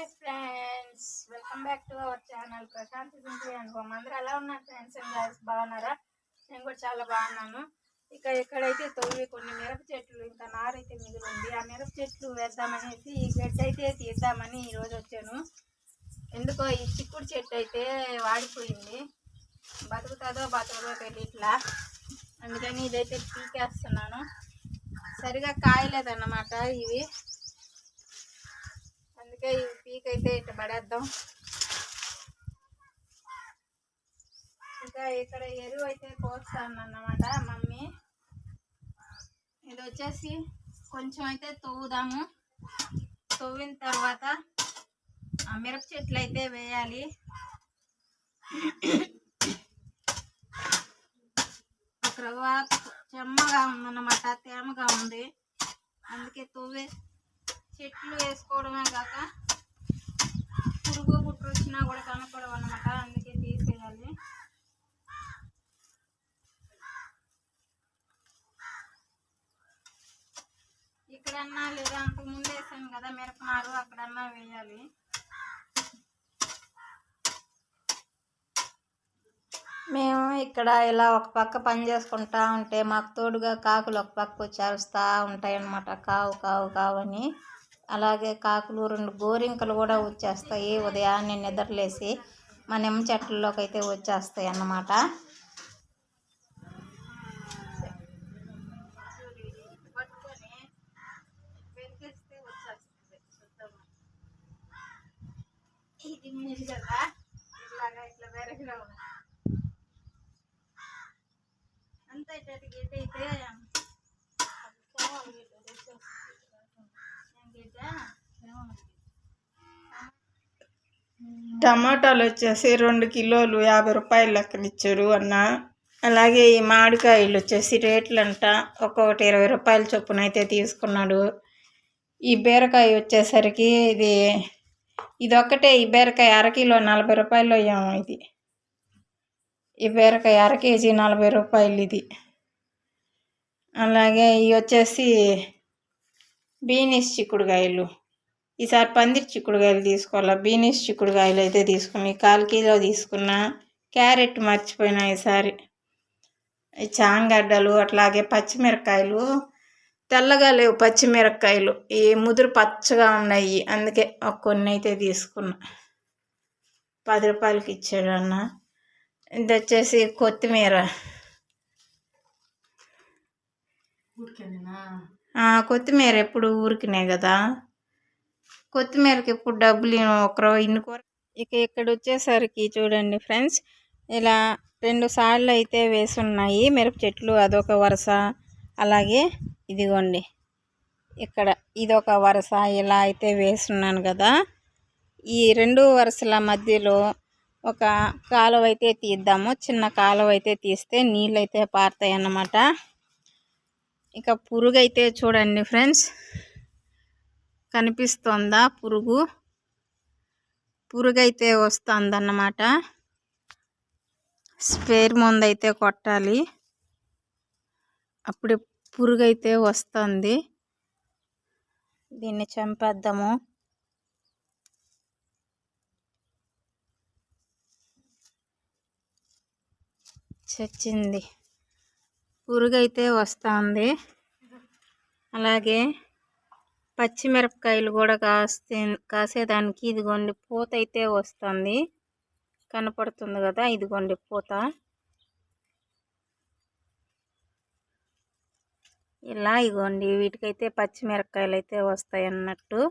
Hi friends, welcome back to our channel Prashanthi simply and home. అందరూ ఎలా ఉన్నారు friends and guys? బాగున్నారా? నేను కూడా చాలా బాగున్నాను. ఎక్కడైతే తొవ్వి కొన్ని మిరప చెట్లు ఇంకా నారైతే మిగిలింది. ఆ మిరప చెట్లు వేద్దామనేసి ఈ గడ్డి అయితే తీద్దామని ఈరోజు వచ్చాను. ఎందుకో ఈ చిక్కుడు చెట్టు అయితే వాడిపోయింది, బతుకుతుందో బతుకుదో తెలియట్లా. అందుకని ఇదైతే పీకేస్తున్నాను. సరిగా కాయలేదన్నమాట ఇవి, అందుకే ఈ పీక్ అయితే ఇట్లా పడేద్దాం. ఇంకా ఇక్కడ ఎరువు అయితే పోస్తాను అన్నమాట మమ్మీ. ఇది వచ్చేసి కొంచెం అయితే తవ్వుదాము. తవ్విన తర్వాత ఆ మిరప చెట్లు అయితే వేయాలి. ఒక రవ్వ చెమ్మగా ఉందన్నమాట, తేమగా ఉంది. అందుకే తవ్వే చెట్లు వేసుకోవడమే కాక పురుగు పుట్టు వచ్చినా కూడా కనపడవు అన్నమాట, అందుకే తీసేయాలి. ఇక్కడన్నా లేదా అంతకు ముందు వేసాను కదా మిరపనారు, అక్కడన్నా వేయాలి. మేము ఇక్కడ ఇలా ఒక పక్క పని చేసుకుంటా ఉంటే మాకు తోడుగా కాకులు ఒక పక్క వచ్చి అరుస్తూ ఉంటాయి అన్నమాట, కావు కావు కావు అని. అలాగే కాకులు 2 గోరింకలు కూడా వచ్చేస్తాయి. ఉదయాన్నే నిద్రలేసి మా నిమ్మ చెట్లలోకి అయితే వచ్చేస్తాయి అన్నమాట. అంతా ఇటు గడ్డి అయితే టమాటాలు వచ్చేసి 2 కిలోలు 50 రూపాయలు లెక్కనిచ్చారు అన్న. అలాగే ఈ మామిడికాయలు వచ్చేసి రేట్లంట ఒక్కొక్కటి 20 రూపాయల చొప్పున అయితే తీసుకున్నాడు. ఈ బీరకాయ వచ్చేసరికి ఇది ఒక్కటే, ఈ బీరకాయ అరకిలో 40 రూపాయలు అయ్యాము. ఈ బీరకాయ అర కేజీ 40 రూపాయలు ఇది. అలాగే ఇవి వచ్చేసి బీనీస్ చిక్కుడుకాయలు. ఈసారి పందిరి చిక్కుడుకాయలు తీసుకోవాలా, బీనీస్ చిక్కుడుకాయలు అయితే తీసుకుని 1/4 కిలో తీసుకున్నా. క్యారెట్ మర్చిపోయినా ఈసారి. చాంగడ్డలు, అట్లాగే పచ్చిమిరకాయలు తెల్లగా లేవు, పచ్చిమిరకాయలు ఈ ముదురు పచ్చగా ఉన్నాయి, అందుకే కొన్ని అయితే తీసుకున్నా. 10 రూపాయలకి ఇచ్చాడు అన్న. ఇది వచ్చేసి కొత్తిమీర. కొత్తిమీర ఎప్పుడు ఊరికినే కదా, కొత్తిమీరకి ఎప్పుడు డబ్బులు ఒకరో ఇన్ని కూర. ఇక్కడ వచ్చేసరికి చూడండి ఫ్రెండ్స్, ఇలా 2 సార్లు అయితే వేసున్నాయి మిరప చెట్లు, అదొక వరుస. అలాగే ఇదిగోండి ఇక్కడ ఇదొక వరుస, ఇలా అయితే వేసున్నాను కదా. ఈ 2 వరుసల మధ్యలో ఒక కాలువ అయితే తీద్దాము. చిన్న కాలువ అయితే తీస్తే నీళ్ళు అయితే పారుతాయి అన్నమాట. ఇక పురుగు అయితే చూడండి ఫ్రెండ్స్, కనిపిస్తుందా? పురుగు అయితే వస్తుందన్నమాట. స్ప్రేర్ మందు అయితే కొట్టాలి, అప్పుడు పురుగు అయితే వస్తుంది. దీన్ని చంపేద్దాము. చచ్చింది, పురుగు అయితే వస్తుంది. అలాగే పచ్చిమిరపకాయలు కూడా కాసేదానికి ఇదిగోండి పూత అయితే వస్తుంది, కనపడుతుంది కదా, ఇదిగోండి పూత. ఇలా ఇగోండి వీటికైతే పచ్చిమిరపకాయలు అయితే వస్తాయి అన్నట్టు.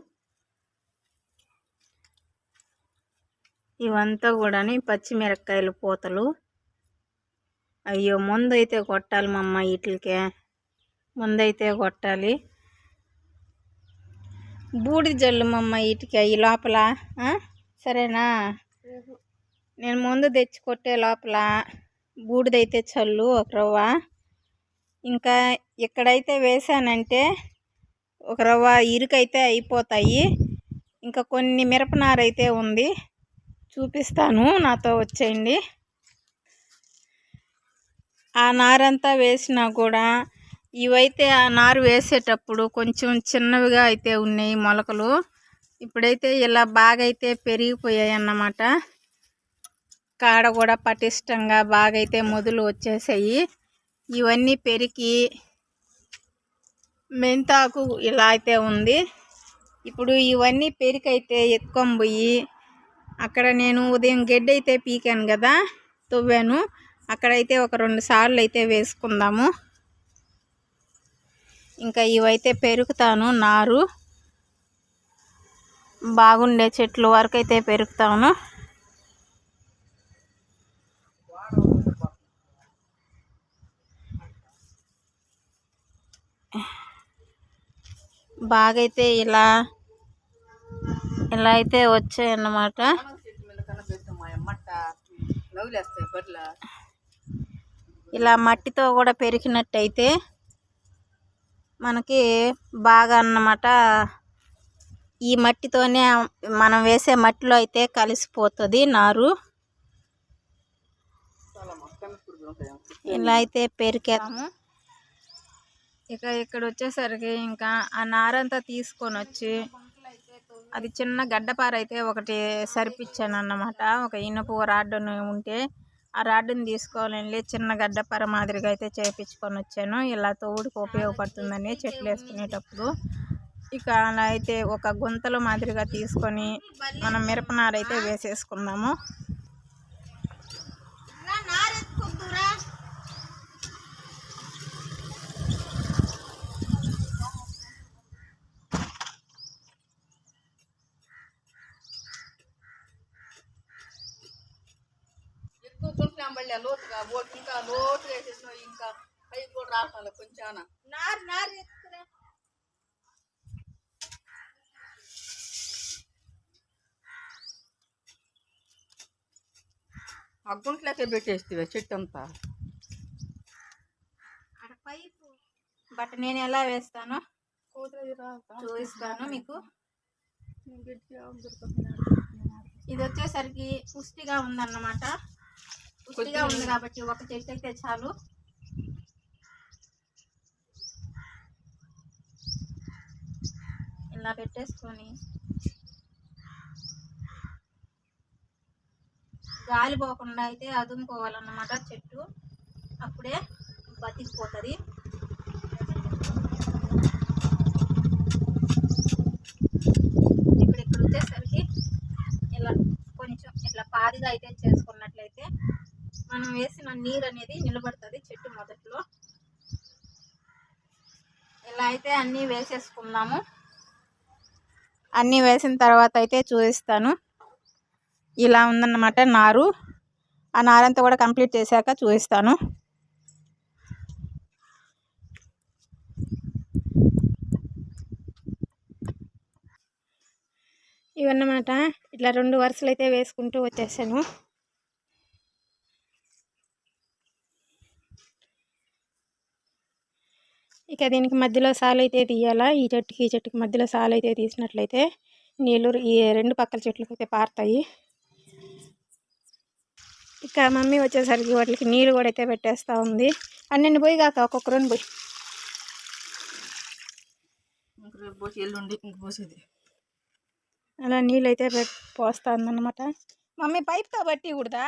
ఇవంతా కూడా పచ్చిమిరపకాయలు పూతలు. అయ్యో, ముందు అయితే కొట్టాలి మా అమ్మ, వీటికే ముందైతే కొట్టాలి. బూడిద జల్లు మా అమ్మ వీటికి ఈ లోపల, సరేనా? నేను ముందు తెచ్చి కొట్టే లోపల బూడిదైతే చల్లు ఒక రవ్వ. ఇంకా ఇక్కడైతే వేసానంటే ఒక రవ్వ ఇరుకైతే అయిపోతాయి. ఇంకా కొన్ని మిరపనారు అయితే ఉంది, చూపిస్తాను, నాతో వచ్చేయండి. ఆ నారంతా వేసినా కూడా ఇవైతే ఆ నారు వేసేటప్పుడు కొంచెం చిన్నవిగా అయితే ఉన్నాయి మొలకలు. ఇప్పుడైతే ఇలా బాగా అయితే పెరిగిపోయాయి అన్నమాట. కాడ కూడా పటిష్టంగా బాగా అయితే మొదలు వచ్చేసాయి. ఇవన్నీ పెరికి మెంతాకు ఇలా అయితే ఉంది. ఇప్పుడు ఇవన్నీ పెరికైతే ఎత్తుకొని పోయి అక్కడ నేను ఉదయం గడ్డి అయితే పీకాను కదా, తవ్వాను. అక్కడైతే ఒక 2 సార్లు అయితే వేసుకుందాము. ఇంకా ఇవైతే పెరుగుతాను. నారు బాగుండే చెట్లు వరకు అయితే పెరుగుతాను. బాగైతే ఇలా అయితే వచ్చాయన్నమాట. ఇలా మట్టితో కూడా పెరిగినట్టయితే మనకి బాగా అన్నమాట. ఈ మట్టితోనే మనం వేసే మట్టిలో అయితే కలిసిపోతుంది నారు. ఇలా అయితే పెరికాము. ఇక ఇక్కడ వచ్చేసరికి ఇంకా ఆ నారంతా తీసుకొని వచ్చి అది చిన్న గడ్డపార అయితే ఒకటి సరిపించాను అన్నమాట. ఒక ఇనుప రాడ్డును ఉంటే ఆ రాడ్డుని తీసుకోవాలని చిన్న గడ్డపార మాదిరిగా అయితే చేపించుకొని వచ్చాను. ఇలా తోడుకు ఉపయోగపడుతుందని చెట్లు వేసుకునేటప్పుడు. ఇక అలా అయితే ఒక గుంతల మాదిరిగా తీసుకొని మనం మిరపనార అయితే వేసేసుకుందాము. ఇంకా లోటు వేసేసిన ఇంకా పైకి కూడా రావాలి కొంచెం ఆ గుంట్లకే పెట్టేస్తే చెట్టు అంతా. బట్ నేను ఎలా వేస్తాను చూపిస్తాను మీకు. ఇది వచ్చేసరికి పుష్టిగా ఉందన్నమాట. పుష్టిగా ఉంది కాబట్టి ఒక చెట్టు అయితే చాలు. ఇలా పెట్టేసుకొని గాలి పోకుండా అయితే అదుముకోవాలన్నమాట చెట్టు. అప్పుడే బతికిపోతుంది. ఇక్కడ వచ్చేసరికి ఇలా కొంచెం ఇట్లా పాదిగా అయితే చేసుకున్నట్లయితే మనం వేసిన నీరు అనేది నిలబడుతుంది చెట్టు మొదట్లో. ఇలా అయితే అన్నీ వేసేసుకుందాము. అన్నీ వేసిన తర్వాత అయితే చూపిస్తాను. ఇలా ఉందన్నమాట నారు. ఆ నారంతా కూడా కంప్లీట్ చేశాక చూపిస్తాను. ఇవన్నమాట. ఇట్లా 2 వరుసలు అయితే వేసుకుంటూ వచ్చేసాను. ఇక దీనికి మధ్యలో సాలు అయితే తీయాలా. ఈ చెట్టుకి మధ్యలో సాలు అయితే తీసినట్లయితే నీళ్ళు ఈ 2 పక్కల చెట్లకి అయితే పారుతాయి. ఇక మమ్మీ వచ్చేసరికి వాటికి నీళ్ళు కూడా అయితే పెట్టేస్తూ ఉంది. అన్నీ పోయి కాక ఒక్కొక్కరిని పోయి అలా నీళ్ళు అయితే పోస్తా ఉందన్నమాట. మమ్మీ పైప్తో బట్టి కూడదా?